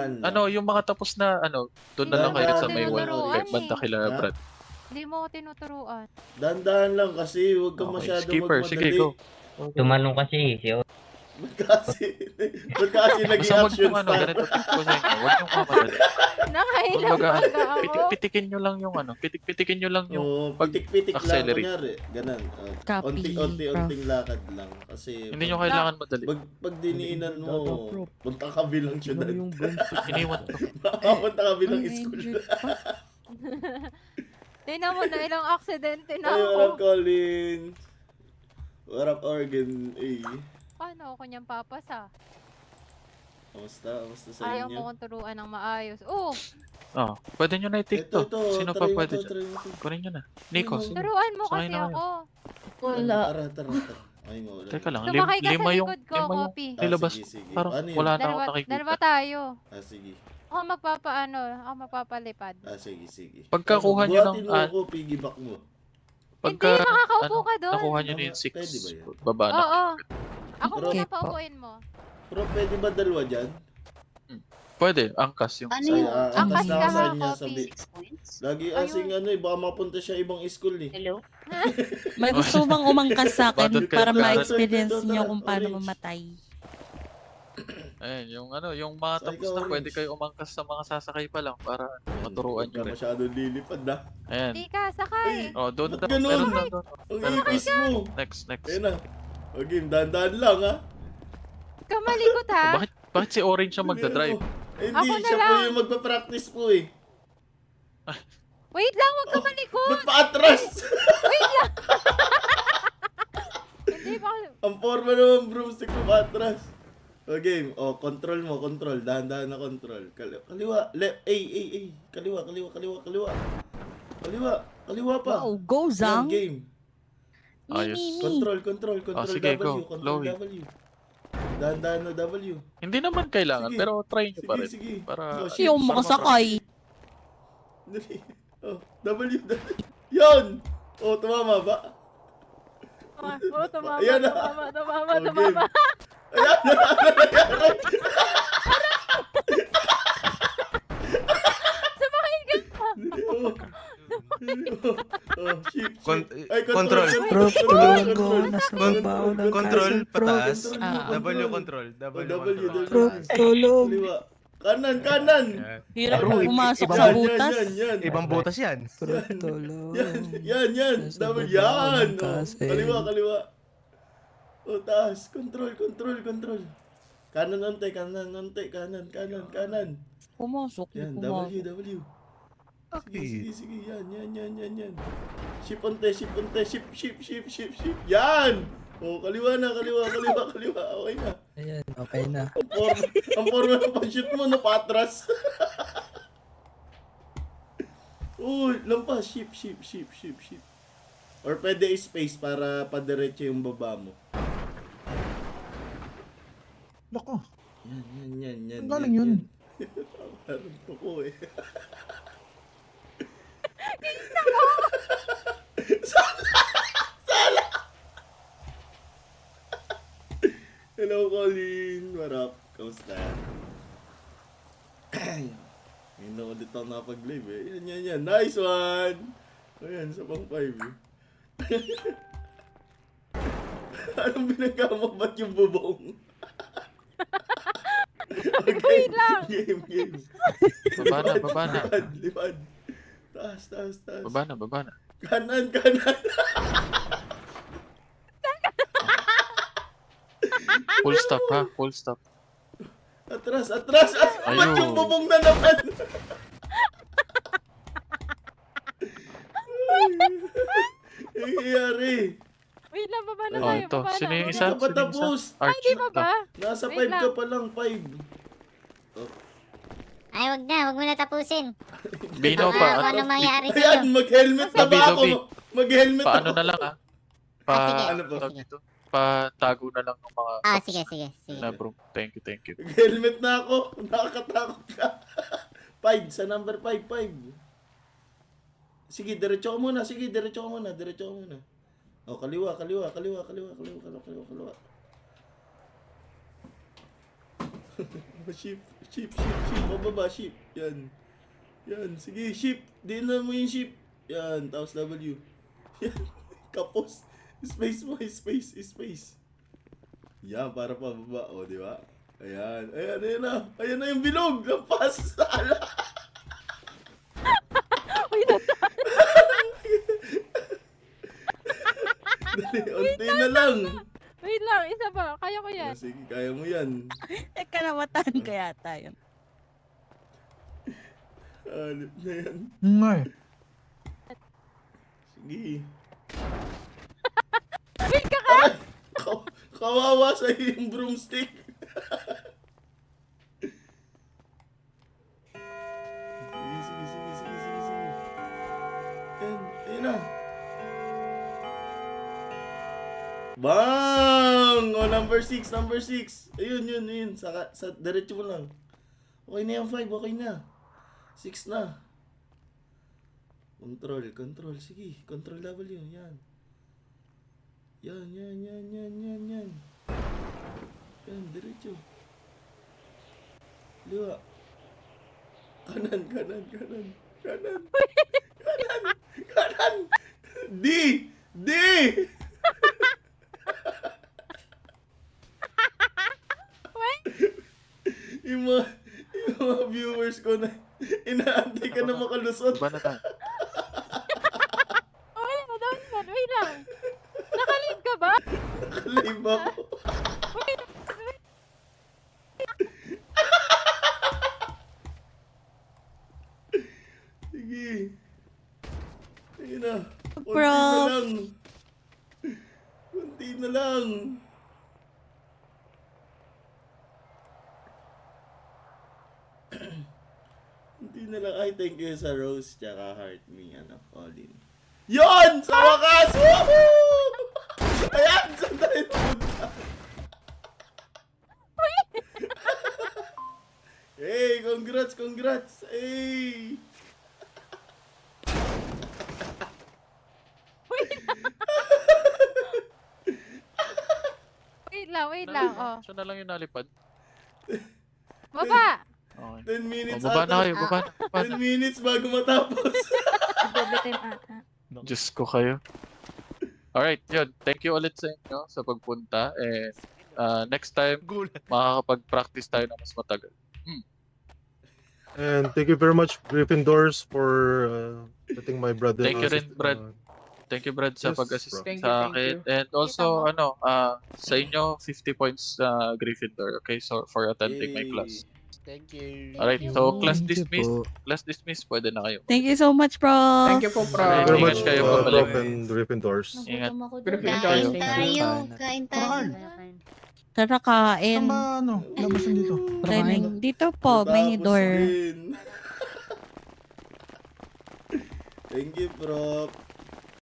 Ano, yung mga tapos na, ano, doon na lang Hindi kayo mo sa ako may tinuturuan banda eh. kila Ha? Brad. Hindi mo ako tinuturuan. Dahan-dahan lang kasi huwag kang Okay, masyado skipper, sige, magmadali. go. Tumanong kasi si Ba't kasi naging Basta wag action yung ano, star? ganito tip ko sa inyo, wag yung mamadali. Nakailang Kumbaga, baga ako. pitik-pitikin nyo lang yung ano, pitik-pitikin nyo lang yung Oo, pag pitik-pitik lang. accelerate. Kunyari, ganun. Copy, Unti-unting lakad lang. Kasi Hindi nyo kailangan madali. pag diniinan mo, punta ka bilang syudad. Iniwan ko. Punta ka bilang school. Tingnan mo na ilang aksidente na Ay, what up, ako. Colin? What up, Oregon? Ay, Paano ako niyang papasa? kamusta? Kamusta sa Ayaw mo inyo? kong turuan ng maayos. Oh, Oh, pwede nyo na i-take to. Sino pa try mo pwede to, dyan? try mo to. Kunin nyo na. Nico, Sino? turuan mo Sakay kasi na kayo. ako. Wala. Tara. Ay, mo. teka lang. Sumakay ka sa Lima yung, likod ko, lima yung Copy. nilabas. Sige. Parang Ano yun? wala na akong Dalawa nakikita. tayo. Sige. Ako magpapalipad. Sige. Pagkakuha nyo ng, buhatin mo ako, piggyback mo. Pagka, Hindi, makakaupo ka doon. nakuha nyo na yung 6, Pwede ba yan? baba na. Oo. Ako Pero- muna Okay po. paupuin mo. Pero pwede ba dalawa dyan? Pwede, angkas yung Ano isa. yun? Ang Angkas kas ka na ha, niya Copy. sabi. 6 points? Lagi Ayun. asing ano eh, baka mapunta siya ibang school eh. Hello? May gusto bang umangkas sa akin Bakit para kayo- ma-experience nyo kung paano Orange. mamatay? Ayun, yung ano, yung mga Ay, tapos na ikaw, pwede Orange. kayo umangkas sa mga sasakay pa lang para maturuan Huwag nyo ka rin. masyadong lilipad na. Ayan. Hindi ka, sakay. Oh, doon Ba't na. ganun? Meron na doon. Ang ipis mo. Next. Ayun na. Okay, dahan-dahan lang ha. Kamalikot ha. Bakit si Orange ang magdadrive? Eh, hindi, Ako na siya po lang. yung magpa-practice po eh. Wait lang, huwag ka malikot. Ba't pa-atras? Hindi ba? Ang forma naman broomstick mo pa-atras. Okay, control mo, control. Dahan-dahan na control. Kaliwa, left, Kaliwa. Kaliwa pa. Wow, go Yan, Zang! game. Ayos. Control sige, W, go. control Chloe. W. Dahan-dahan na W. Hindi naman kailangan, Sige. pero try nyo pa rin. Sige. Para, Oh, shit. Yung makasakay. Dali. W. Yun! Oh, tumama ba? Oh, tumama, Ayan na. tumama. Sumakay ka pa. Ship. Ay, Control. Control pataas. Ah. W control. W W. control. Tulog. Kaliwa. Kanan. Yan. Hirap Bro, pumasok ibang- sa Yan, butas. yan. Ibang butas yan. Yan. W. Yan. Oh, kaliwa. Oh, taas. Control. Kanan. Pumasok. Yan, Pumasok. W. Okay. Sige. Yan. Ship. Yan! Oh, kaliwa. Okay na. Ang forma ng pag-shoot mo, no, patras. Oh, lampas. Ship. Or pwede space para padiretso yung baba mo. Loko. Yan. Ang galing yun. Meron po ko eh. Sala! Hello, Colin. What up? Kamusta? Ngayon na ulit ako nakapag-live eh. Yan. Nice one! Ayan, sa pang 5 eh. Anong binagawa mo? Ba't yung bubong? Okay, game. baba na. Lipad. Taas. Baba na. Kanan. Full stop ha, full stop. Atras. Ba't Ayun. yung bubong na naman? Ang nangyayari. Wait lang, baba na Oh, tayo. ito. Baba Sino na. yung Hindi isa? ka pa tapos. Hindi pa ba? Nasa Wait 5 lang. ka pa lang, 5. Ay, wag mo na tapusin. Bino Baka pa. kung ano mangyari Ayan, sa'yo. mag-helmet na ba ako? Dobi. Mag-helmet Paano ako. na lang ah. sige. Ano ba? tawag dito? Patago na lang ng mga Sige. na bro. Thank you. Mag-helmet na ako. Nakakatakot ka. 5, sa number 5. Sige, diretso ka muna. Oh, kaliwa. Ship. Ship. Bababa, ship. Yan. Yan, sige, ship. Dinan mo yung ship. Yan, tapos W. Yan, kapos. Space mo, space. Yan, para pababa. O, di ba? Ayan na. Ayan na yung bilog. Lampas. Ala. Uy, Dali, unti na lang. wait lang, isa pa. Kaya ko yan. O, sige, kaya mo yan. Teka, namatahan ka yata yun. Alip na yan. Nga eh. Sige. Wait ka. Aray! Kawawa sa yung broomstick. Sige. Ayun na. Bang! O, number 6. Ayun. Sa diretso mo lang. Okay na yan, 5. Okay na. 6 na. Control. Sige, control W. Yan. Yan. Yan, diretso. Liwa. Kanan. D! yung mga viewers ko na inaantay ka na makalusot. Baba na tayo. Wait lang. Nakalib ka ba? Nakalib ako. Sige. Sige na. Prof. Kunti na lang. Kunti na lang. Ay, thank you sa Rose tsaka Heart Me, Colin. Yon! Sa wakas! Woohoo! Ayan! Saan tayo punta? Hey! Congrats! Hey! Wait lang. Oh. Siya na lang yung nalipad. Baba. Okay. 10 minutes Baba na ata. kayo, baba na. 10 minutes bago matapos. Double time ata. Diyos ko kayo. Alright, yun. Thank you ulit sa inyo sa pagpunta. And next time, Gulat. makakapag-practice tayo na mas matagal. And thank you very much, Gryffindors, for letting my brother. Thank you rin, assist, Brad. Thank you, Brad, sa Yes, pag-assist bro. Thank you, sa thank akin. you. And also, Kita sa inyo, 50 points Gryffindor, okay? So, for attending my Yay. class. Thank you. Alright, Thank so you. class Thank you dismissed. po. Class dismissed, pwede na kayo. Thank you so much, Prof. Thank you po, Prof. Alright, Very ingat much, kayo, Prof babalik. and Gryffindors. Ingat. Nagutom ako doon. Gryffindor. Kain tayo. Tara, kain. Saan ba labasan dito? Dining. Dito po, may Matapos door. din. Thank you, Prof.